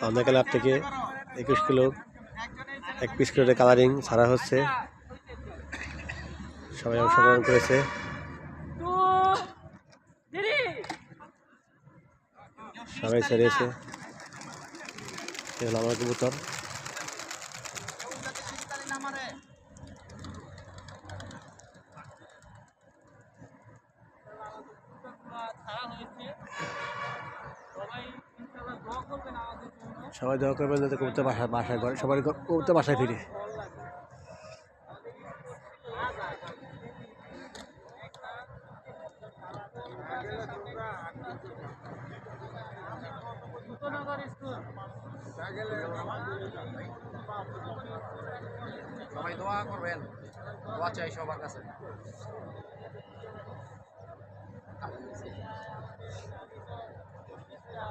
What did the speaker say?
আমাদের ক্লাব থেকে 21 kilo 1 piece করে কালারিং ছাড়া হচ্ছে। সবাই অংশগ্রহণ করেছে। সবাই ছেড়েছে। এগুলো আমার কবুতর। সবাই দোয়া করবেন যাতে কবুতর বাসায় ঘরে সবাই কবুতর বাসায় ফিরে। সবাই দোয়া করবেন, দোয়া চাই সবার কাছে।